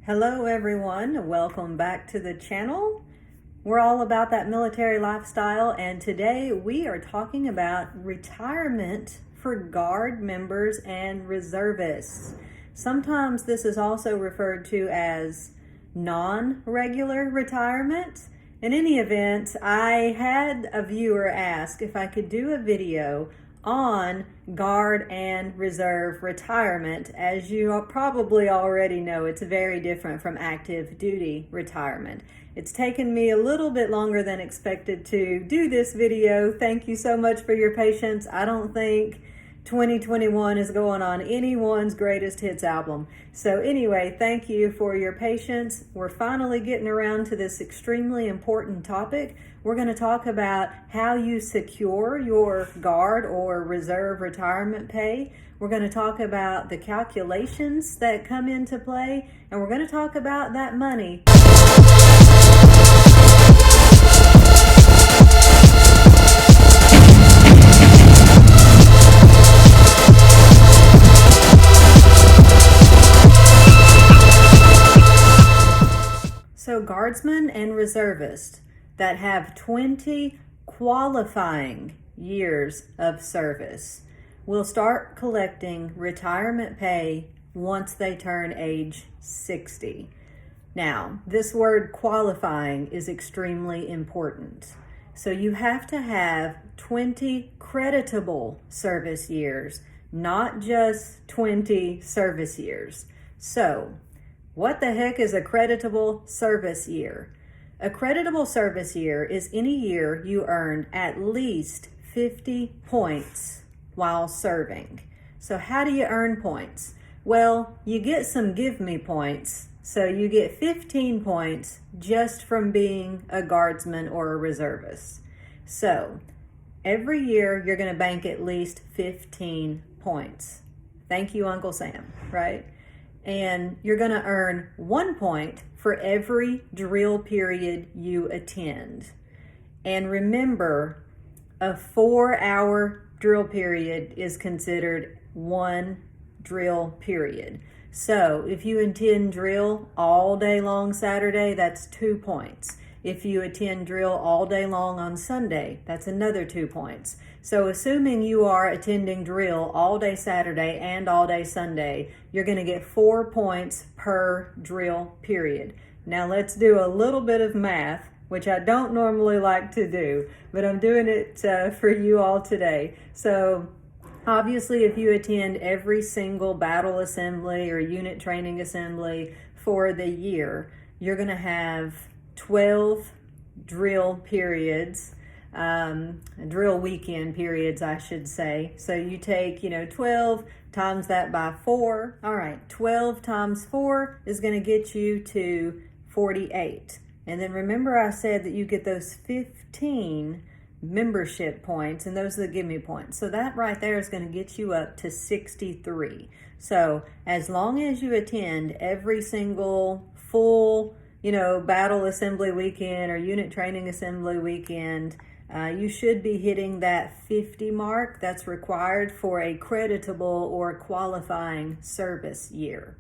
Hello everyone, welcome back to the channel. We're all about that military lifestyle, and today we are talking about retirement for Guard members and reservists. Sometimes this is also referred to as non-regular retirement. In any event, I had a viewer ask if I could do a video on Guard and Reserve retirement. As you probably already know, it's very different from active duty retirement. It's taken me a little bit longer than expected to do this video. Thank you so much for your patience. I don't think 2021 is going on anyone's greatest hits album. So anyway, thank you for your patience. We're finally getting around to this extremely important topic. We're going to talk about how you secure your Guard or Reserve retirement pay. We're going to talk about the calculations that come into play, and we're going to talk about that money. So Guardsmen and reservists that have 20 qualifying years of service will start collecting retirement pay once they turn age 60. Now, this word qualifying is extremely important. So you have to have 20 creditable service years, not just 20 service years. So, what the heck is a creditable service year? A creditable service year is any year you earned at least 50 points while serving. So how do you earn points? Well, you get some give me points. So you get 15 points just from being a guardsman or a reservist. So every year you're going to bank at least 15 points. Thank you, Uncle Sam, right? And you're going to earn 1 point for every drill period you attend. And remember, a 4-hour drill period is considered one drill period. So if you attend drill all day long Saturday, that's 2 points. If you attend drill all day long on Sunday, that's another 2 points. So assuming you are attending drill all day Saturday and all day Sunday, you're going to get 4 points per drill period. Now let's do a little bit of math, which I don't normally like to do, but I'm doing it for you all today. So obviously, if you attend every single battle assembly or unit training assembly for the year, you're going to have 12 drill periods, drill weekend periods, I should say. So you take, 12 times that by 4. All right, 12 times 4 is going to get you to 48. And then remember I said that you get those 15 membership points, and those are the give me points. So that right there is going to get you up to 63. So as long as you attend every single full battle assembly weekend or unit training assembly weekend, you should be hitting that 50 mark that's required for a creditable or qualifying service year.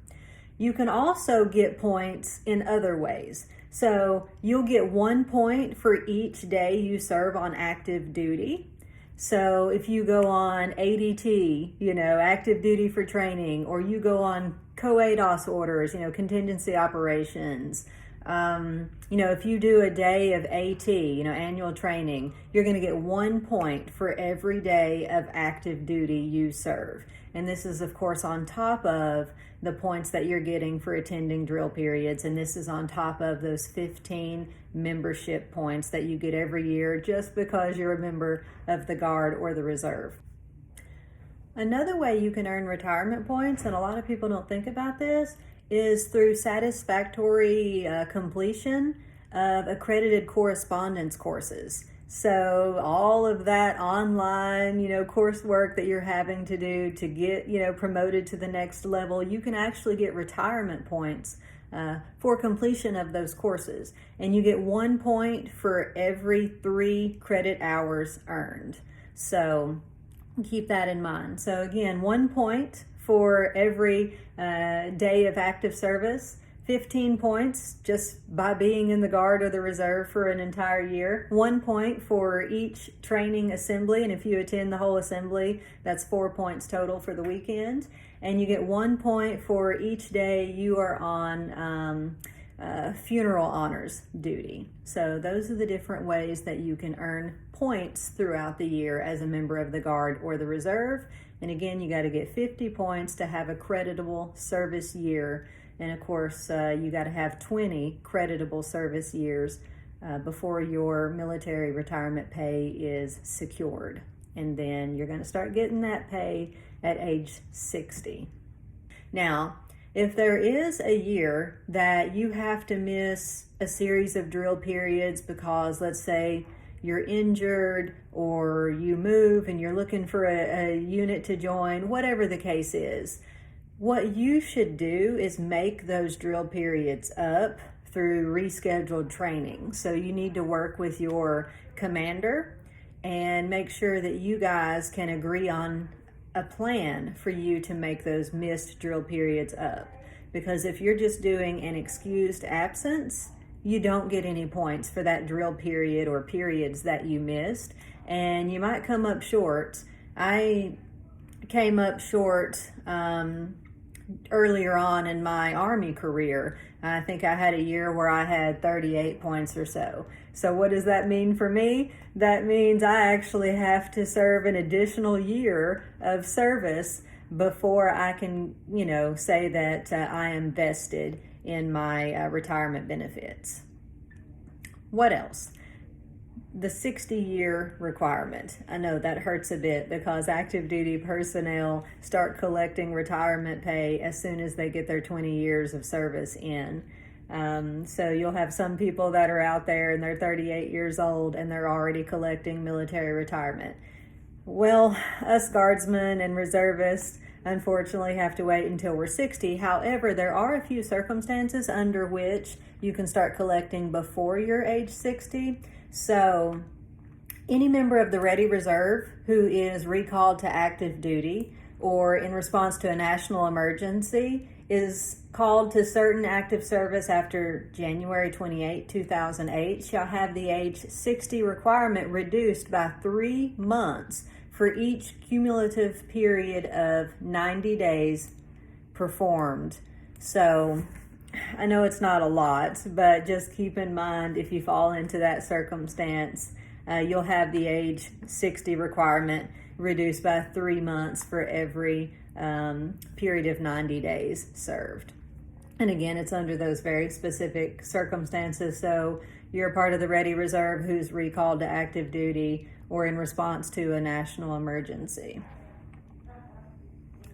You can also get points in other ways. So you'll get 1 point for each day you serve on active duty. So if you go on ADT, active duty for training, or you go on COADOS orders, contingency operations, if you do a day of AT, annual training, you're going to get 1 point for every day of active duty you serve. And this is, of course, on top of the points that you're getting for attending drill periods. And this is on top of those 15 membership points that you get every year just because you're a member of the Guard or the Reserve. Another way you can earn retirement points, and a lot of people don't think about this, is through satisfactory completion of accredited correspondence courses. So all of that online, coursework that you're having to do to get, promoted to the next level, you can actually get retirement points for completion of those courses. And you get 1 point for every 3 credit hours earned. So keep that in mind. So again, 1 point for every day of active service, 15 points just by being in the Guard or the Reserve for an entire year. 1 point for each training assembly, and if you attend the whole assembly, that's 4 points total for the weekend. And you get 1 point for each day you are on funeral honors duty. So those are the different ways that you can earn points throughout the year as a member of the Guard or the Reserve. And again, you got to get 50 points to have a creditable service year. And of course, you got to have 20 creditable service years before your military retirement pay is secured. And then you're going to start getting that pay at age 60. Now, if there is a year that you have to miss a series of drill periods because, let's say, you're injured or you move and you're looking for a unit to join, whatever the case is, what you should do is make those drill periods up through rescheduled training. So you need to work with your commander and make sure that you guys can agree on a plan for you to make those missed drill periods up. Because if you're just doing an excused absence, you don't get any points for that drill period or periods that you missed, and you might come up short. I came up short earlier on in my Army career. I think I had a year where I had 38 points or so. So what does that mean for me? That means I actually have to serve an additional year of service before I can, say that I am vested in my retirement benefits. What else? The 60-year requirement. I know that hurts a bit because active duty personnel start collecting retirement pay as soon as they get their 20 years of service in. So you'll have some people that are out there and they're 38 years old and they're already collecting military retirement. Well, us guardsmen and reservists unfortunately have to wait until we're 60. However, there are a few circumstances under which you can start collecting before you're age 60. So any member of the Ready Reserve who is recalled to active duty or in response to a national emergency is called to certain active service after January 28, 2008 shall have the age 60 requirement reduced by 3 months for each cumulative period of 90 days performed. So I know it's not a lot, but just keep in mind if you fall into that circumstance, you'll have the age 60 requirement reduced by 3 months for every period of 90 days served. And again, it's under those very specific circumstances. So you're a part of the Ready Reserve who's recalled to active duty or in response to a national emergency.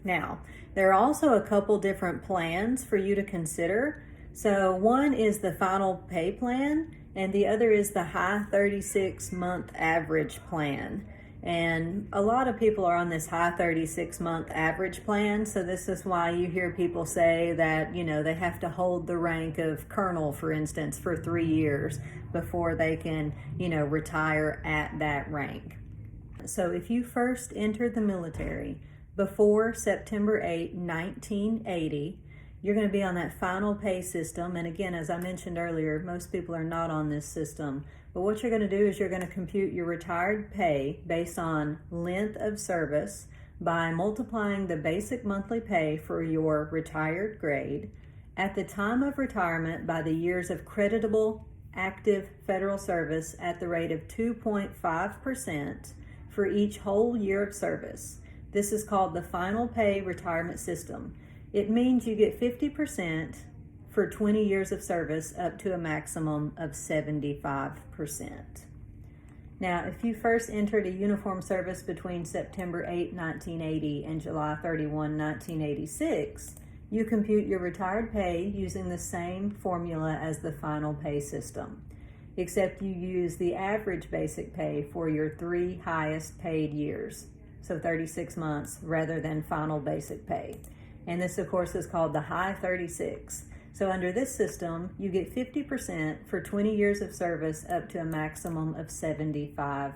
Now, there are also a couple different plans for you to consider. So one is the final pay plan, and the other is the high 36-month average plan. And a lot of people are on this high 36-month average plan. So this is why you hear people say that, they have to hold the rank of colonel, for instance, for 3 years before they can, retire at that rank. So if you first entered the military before September 8, 1980, you're going to be on that final pay system. And again, as I mentioned earlier, most people are not on this system. But what you're going to do is you're going to compute your retired pay based on length of service by multiplying the basic monthly pay for your retired grade at the time of retirement by the years of creditable active federal service at the rate of 2.5% for each whole year of service. This is called the final pay retirement system. It means you get 50% for 20 years of service up to a maximum of 75%. Now, if you first entered a uniform service between September 8, 1980 and July 31, 1986, you compute your retired pay using the same formula as the final pay system, except you use the average basic pay for your 3 highest paid years, so 36 months rather than final basic pay. And this, of course, is called the high 36. So under this system, you get 50% for 20 years of service up to a maximum of 75%.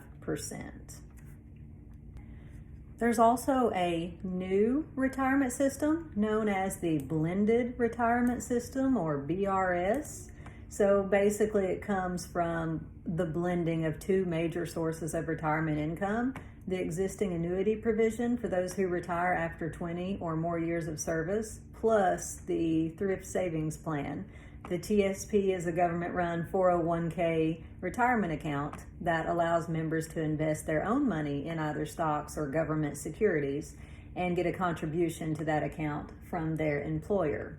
There's also a new retirement system known as the blended retirement system, or BRS. So basically it comes from the blending of two major sources of retirement income: the existing annuity provision for those who retire after 20 or more years of service, plus the thrift savings plan. The TSP is a government-run 401k retirement account that allows members to invest their own money in either stocks or government securities and get a contribution to that account from their employer.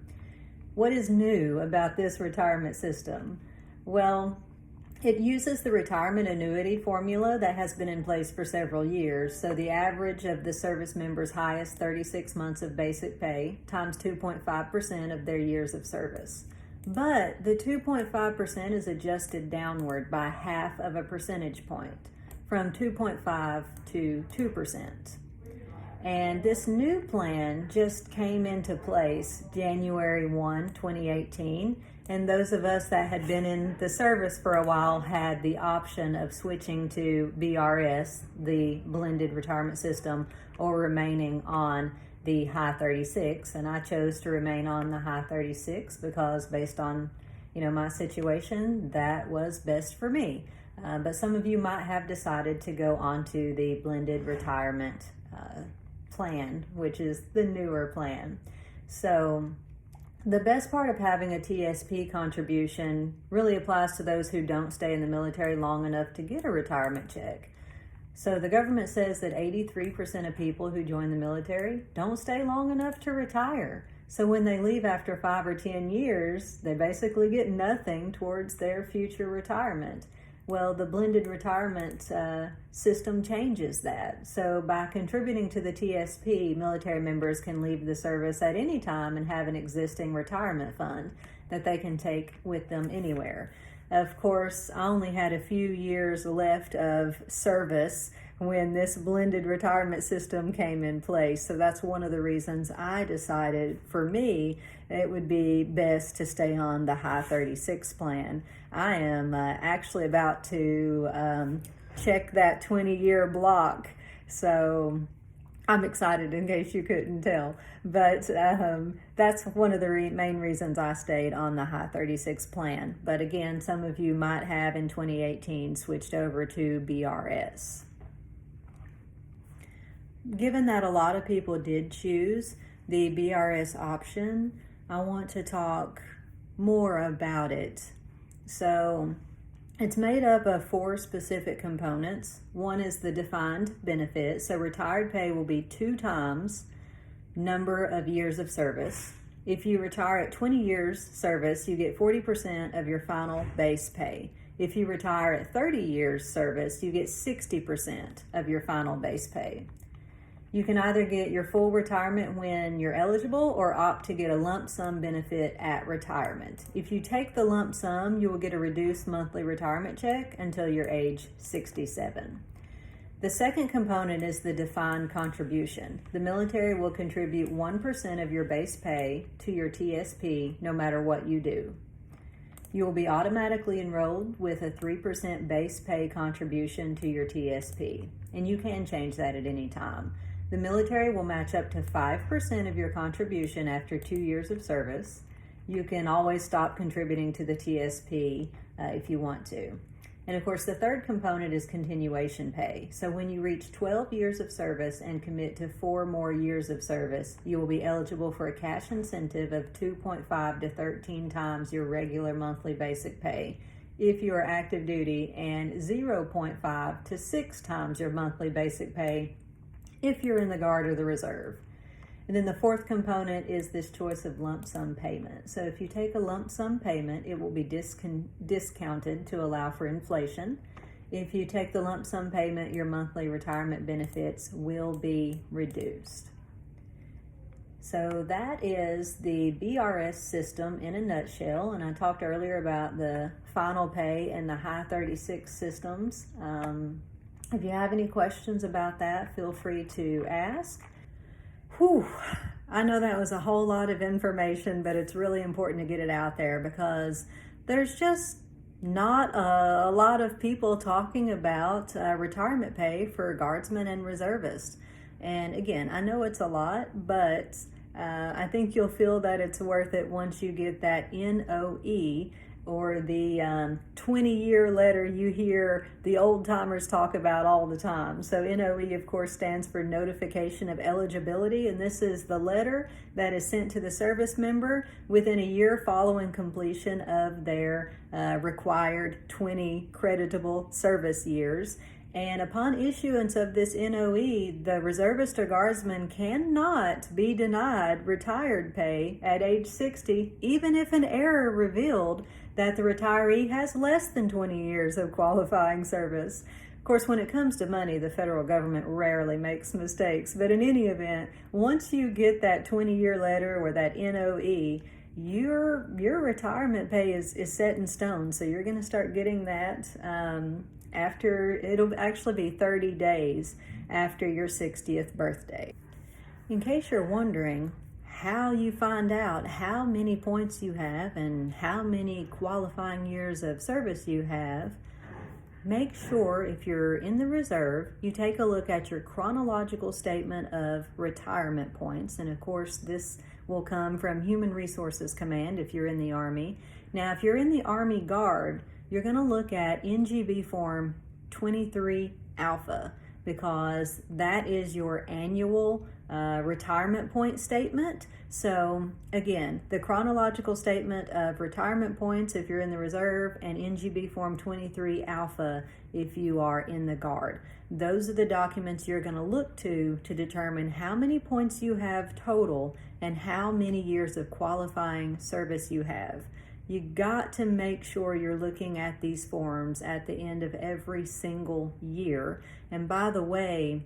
What is new about this retirement system? Well, it uses the retirement annuity formula that has been in place for several years. So the average of the service member's highest 36 months of basic pay times 2.5% of their years of service. But the 2.5% is adjusted downward by half of a percentage point, from 2.5 to 2%. And this new plan just came into place January 1, 2018. And those of us that had been in the service for a while had the option of switching to BRS, the blended retirement system, or remaining on the high 36. And I chose to remain on the high 36 because based on, my situation, that was best for me. But some of you might have decided to go onto the blended retirement plan, which is the newer plan. So the best part of having a TSP contribution really applies to those who don't stay in the military long enough to get a retirement check. So the government says that 83% of people who join the military don't stay long enough to retire. So when they leave after 5 or 10 years, they basically get nothing towards their future retirement. Well, the blended retirement system changes that. So by contributing to the TSP, military members can leave the service at any time and have an existing retirement fund that they can take with them anywhere. Of course, I only had a few years left of service when this blended retirement system came in place. So that's one of the reasons I decided, for me, it would be best to stay on the high 36 plan. I am actually about to check that 20-year block. So I'm excited in case you couldn't tell. But that's one of the main reasons I stayed on the high 36 plan. But again, some of you might have in 2018 switched over to BRS. Given that a lot of people did choose the BRS option, I want to talk more about it. So it's made up of 4 specific components. One is the defined benefit. So retired pay will be 2 times number of years of service. If you retire at 20 years service, you get 40% of your final base pay. If you retire at 30 years service, you get 60% of your final base pay. You can either get your full retirement when you're eligible or opt to get a lump sum benefit at retirement. If you take the lump sum, you will get a reduced monthly retirement check until you're age 67. The second component is the defined contribution. The military will contribute 1% of your base pay to your TSP no matter what you do. You will be automatically enrolled with a 3% base pay contribution to your TSP, and you can change that at any time. The military will match up to 5% of your contribution after 2 years of service. You can always stop contributing to the TSP if you want to. And of course, the third component is continuation pay. So when you reach 12 years of service and commit to 4 more years of service, you will be eligible for a cash incentive of 2.5 to 13 times your regular monthly basic pay if you are active duty, and 0.5 to 6 times your monthly basic pay if you're in the Guard or the Reserve. And then the fourth component is this choice of lump sum payment. So if you take a lump sum payment, it will be discounted to allow for inflation. If you take the lump sum payment, your monthly retirement benefits will be reduced. So that is the BRS system in a nutshell. And I talked earlier about the final pay and the high 36 systems. If you have any questions about that, feel free to ask. Whew, I know that was a whole lot of information, but it's really important to get it out there because there's just not a lot of people talking about retirement pay for guardsmen and reservists. And again, I know it's a lot, but I think you'll feel that it's worth it once you get that NOE, or the 20-year letter you hear the old timers talk about all the time. So NOE, of course, stands for Notification of Eligibility, and this is the letter that is sent to the service member within a year following completion of their required 20 creditable service years. And upon issuance of this NOE, the reservist or guardsman cannot be denied retired pay at age 60, even if an error revealed that the retiree has less than 20 years of qualifying service. Of course, when it comes to money, the federal government rarely makes mistakes. But in any event, once you get that 20-year letter or that NOE, your retirement pay is set in stone. So you're going to start getting that after, it'll actually be 30 days after your 60th birthday. In case you're wondering how you find out how many points you have and how many qualifying years of service you have, make sure if you're in the reserve, you take a look at your chronological statement of retirement points. And of course, this will come from Human Resources Command if you're in the Army. Now, if you're in the Army Guard, you're going to look at NGB Form 23 Alpha, because that is your annual retirement point statement. So again, the chronological statement of retirement points if you're in the reserve, and NGB Form 23 Alpha if you are in the Guard. Those are the documents you're going to look to determine how many points you have total and how many years of qualifying service you have. You got to make sure you're looking at these forms at the end of every single year. And by the way,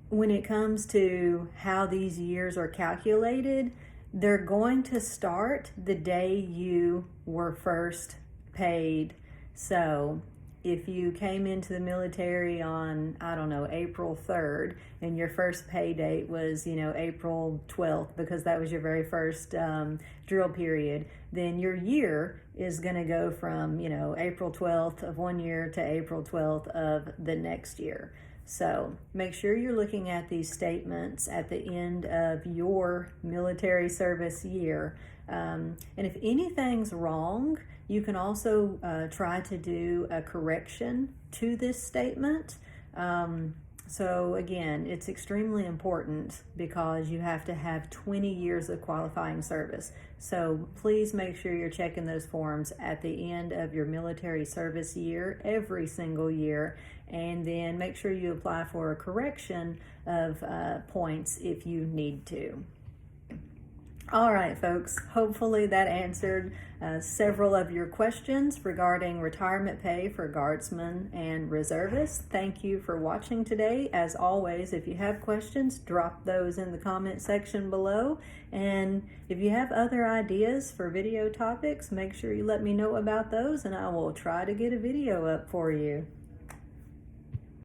when it comes to how these years are calculated, they're going to start the day you were first paid. So if you came into the military on, I don't know, April 3rd, and your first pay date was, April 12th, because that was your very first drill period, then your year is going to go from, April 12th of one year to April 12th of the next year. So make sure you're looking at these statements at the end of your military service year. And if anything's wrong, you can also try to do a correction to this statement. So again, it's extremely important because you have to have 20 years of qualifying service. So please make sure you're checking those forms at the end of your military service year, every single year, and then make sure you apply for a correction of points if you need to. All right, folks, hopefully that answered several of your questions regarding retirement pay for guardsmen and reservists. Thank you for watching today. As always, if you have questions, drop those in the comment section below. And if you have other ideas for video topics, make sure you let me know about those, and I will try to get a video up for you.